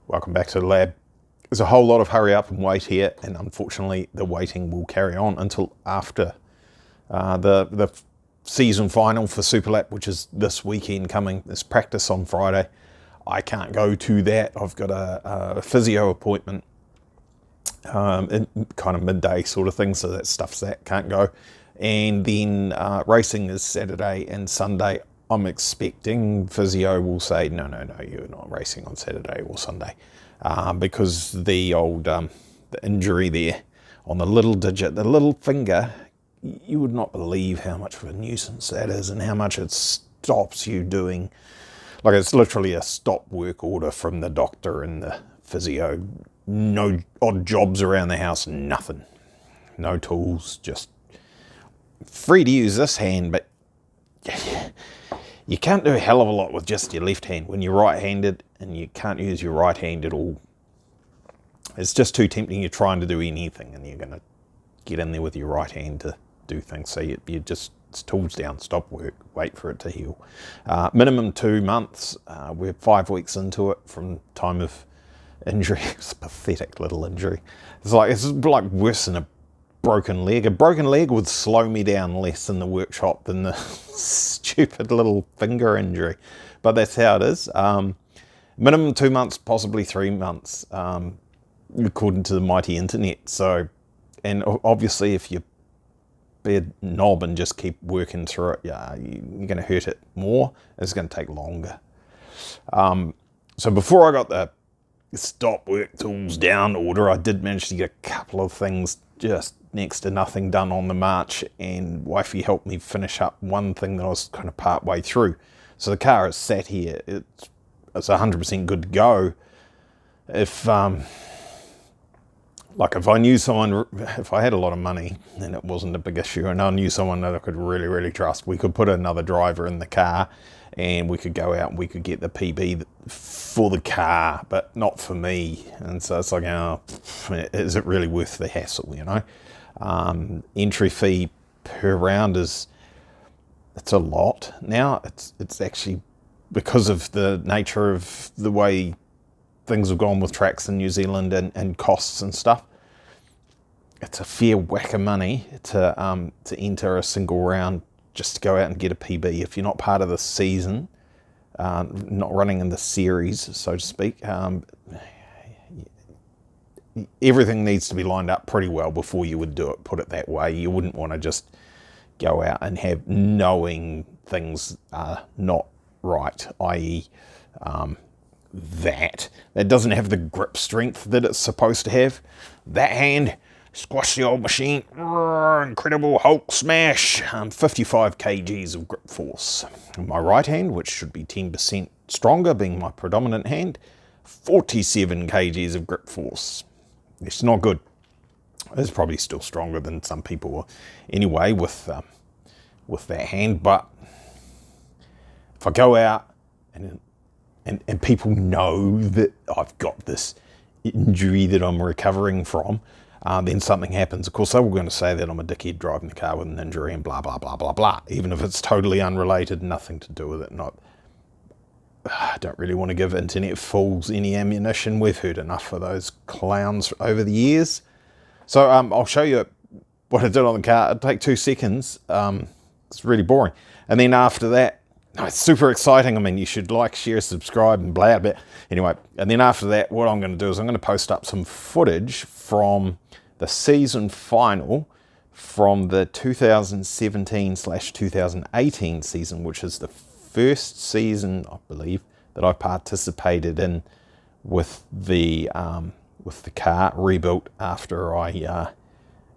Welcome back to the lab. There's a whole lot of hurry up and wait here, and unfortunately the waiting will carry on until after the season final for Superlap, which is this weekend coming. There's practice on Friday. I can't go to that. I've got a physio appointment in kind of midday sort of thing, so that stuff's that, can't go. And then racing is Saturday and Sunday. I'm expecting physio will say, no, you're not racing on Saturday or Sunday, because the old the injury there on the little digit, the little finger, you would not believe how much of a nuisance that is and how much it stops you doing. Like, it's literally a stop work order from the doctor and the physio. No odd jobs around the house, nothing. No tools, just free to use this hand, but you can't do a hell of a lot with just your left hand when you're right-handed, and you can't use your right hand at all. It's just too tempting. You're trying to do anything and you're going to get in there with your right hand to do things. So you just, it's tools down, stop work, wait for it to heal. Minimum 2 months. We're 5 weeks into it from time of injury. It's a pathetic little injury. It's like worse than a broken leg. A broken leg would slow me down less in the workshop than the stupid little finger injury. But that's how it is. Minimum 2 months, possibly 3 months, according to the mighty internet. So, and obviously if you be a knob and just keep working through it, yeah, you're going to hurt it more. It's going to take longer. So before I got the stop work tools down order, I did manage to get a couple of things just next to nothing done on the march, and wifey helped me finish up one thing that I was kind of part way through. So the car is sat here. It's 100% good to go. If if I knew someone, if I had a lot of money and it wasn't a big issue, and I knew someone that I could really trust, we could put another driver in the car and we could go out and we could get the PB for the car, but not for me. And so it's like, oh, is it really worth the hassle, you know? Entry fee per round it's a lot now. It's actually, because of the nature of the way things have gone with tracks in New Zealand and costs and stuff, it's a fair whack of money to enter a single round just to go out and get a PB. If you're not part of the season, not running in the series, so to speak, everything needs to be lined up pretty well before you would do it, put it that way. You wouldn't want to just go out and have knowing things are not right, i.e. that doesn't have the grip strength that it's supposed to have. That hand, squash the old machine, incredible Hulk smash, 55 kgs of grip force. My right hand, which should be 10% stronger, being my predominant hand, 47 kgs of grip force. It's not good. It's probably still stronger than some people anyway with that hand, but if I go out and people know that I've got this injury that I'm recovering from, then something happens. Of course, they were going to say that I'm a dickhead driving the car with an injury and blah, blah, blah, blah, blah, even if it's totally unrelated, nothing to do with it. I don't really want to give internet fools any ammunition. We've heard enough of those clowns over the years. So I'll show you what I did on the car. It'll take 2 seconds. It's really boring. And then after that, it's super exciting. I mean, you should like, share, subscribe, and blah, blah. Anyway, and then after that, what I'm going to do is I'm going to post up some footage from the season final from the 2017/2018 season, which is the first season, I believe, that I participated in with the car rebuilt after I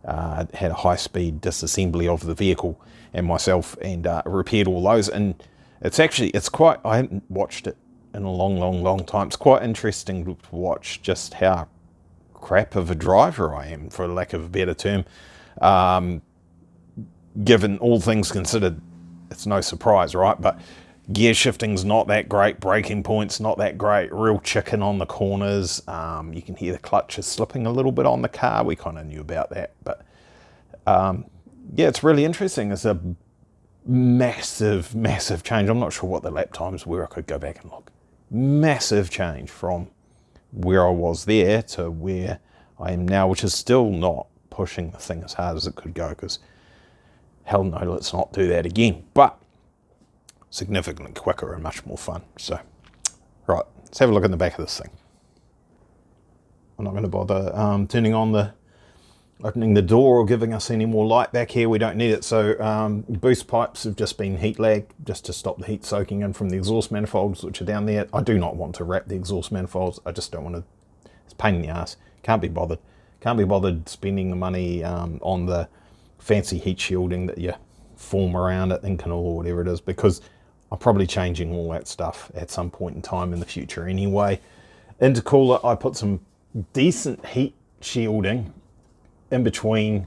had a high-speed disassembly of the vehicle and myself, and repaired all those. And it's quite, I haven't watched it in a long time. It's quite interesting to watch just how crap of a driver I am, for lack of a better term. Given all things considered, it's no surprise, right? But gear shifting's not that great, braking point's not that great, real chicken on the corners. You can hear the clutches slipping a little bit on the car. We kind of knew about that, but yeah, it's really interesting. It's a massive change. I'm not sure what the lap times were. I could go back and look. Massive change from where I was there to where I am now, which is still not pushing the thing as hard as it could go, because hell no, let's not do that again. But significantly quicker and much more fun. So, right, let's have a look in the back of this thing. I'm not going to bother opening the door or giving us any more light back here. We don't need it. So boost pipes have just been heat lagged just to stop the heat soaking in from the exhaust manifolds, which are down there. I do not want to wrap the exhaust manifolds. I just don't want to. It's a pain in the ass. Can't be bothered. Can't be bothered spending the money on the fancy heat shielding that you form around it, Inconel or whatever it is, because I'm probably changing all that stuff at some point in time in the future anyway. Intercooler, I put some decent heat shielding in between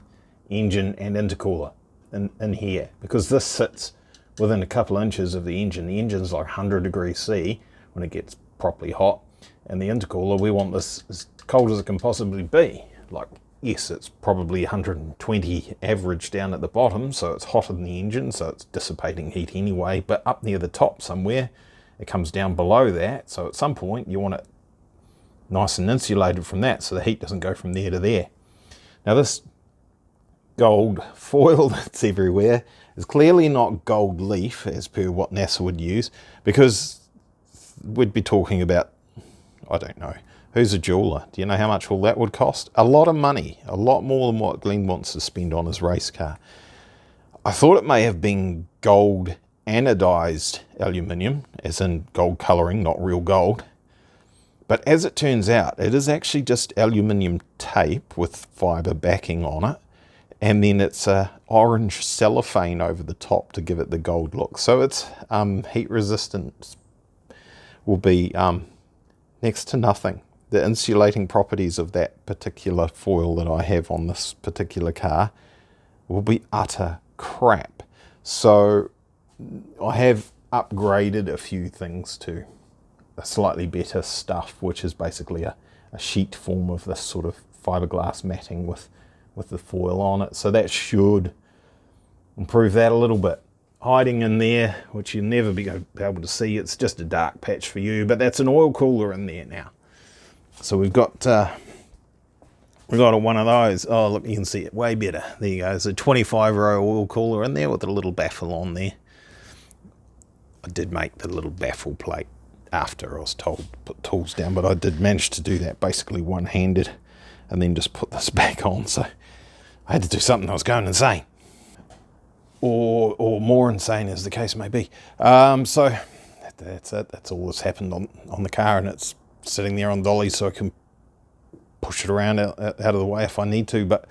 engine and intercooler in here, because this sits within a couple of inches of the engine. The engine's like 100 degrees C when it gets properly hot, and the intercooler, we want this as cold as it can possibly be. Like, yes, it's probably 120 average down at the bottom, so it's hotter than the engine, so it's dissipating heat anyway, but up near the top somewhere it comes down below that, so at some point you want it nice and insulated from that so the heat doesn't go from there to there. Now this gold foil that's everywhere is clearly not gold leaf as per what NASA would use, because we'd be talking about, I don't know, who's a jeweler? Do you know how much all that would cost? A lot of money, a lot more than what Glenn wants to spend on his race car. I thought it may have been gold anodized aluminium, as in gold colouring, not real gold. But as it turns out, it is actually just aluminium tape with fibre backing on it, and then it's a orange cellophane over the top to give it the gold look. So its heat resistance will be next to nothing. The insulating properties of that particular foil that I have on this particular car will be utter crap. So I have upgraded a few things to a slightly better stuff, which is basically a sheet form of this sort of fiberglass matting with the foil on it. So that should improve that a little bit. Hiding in there, which you'll never be able to see, it's just a dark patch for you, but that's an oil cooler in there now. So we've got one of those. Oh, look, you can see it way better. There you go. There's a 25-row oil cooler in there with a little baffle on there. I did make the little baffle plate after I was told to put tools down, but I did manage to do that basically one-handed and then just put this back on. So I had to do something that was going insane, or more insane as the case may be. So that's it. That's all that's happened on the car, and it's sitting there on dolly so I can push it around out of the way if I need to. But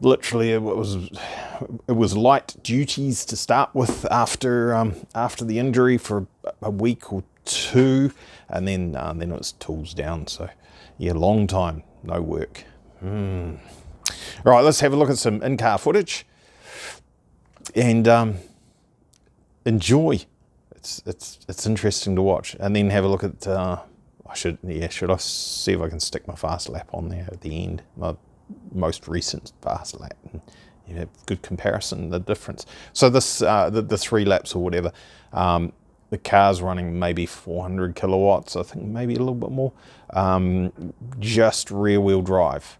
literally it was light duties to start with after the injury for a week or two, and then it was tools down. So yeah, long time no work. All right, let's have a look at some in-car footage and enjoy. It's interesting to watch, and then have a look at should I see if I can stick my fast lap on there at the end, my most recent fast lap, and good comparison, the difference. So this the 3 laps or whatever, the car's running maybe 400 kilowatts, I think maybe a little bit more, just rear wheel drive.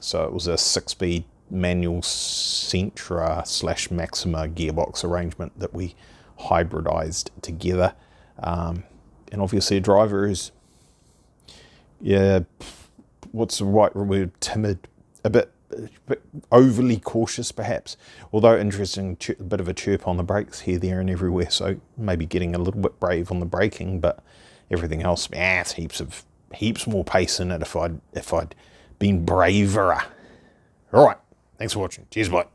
So it was a 6-speed manual Sentra / Maxima gearbox arrangement that we hybridized together, and obviously a driver is, what's the right word, timid, a bit overly cautious perhaps, although interesting, a bit of a chirp on the brakes here, there and everywhere, so maybe getting a little bit brave on the braking, but everything else, it's heaps more pace in it if I'd been braver. All right, thanks for watching. Cheers, bye.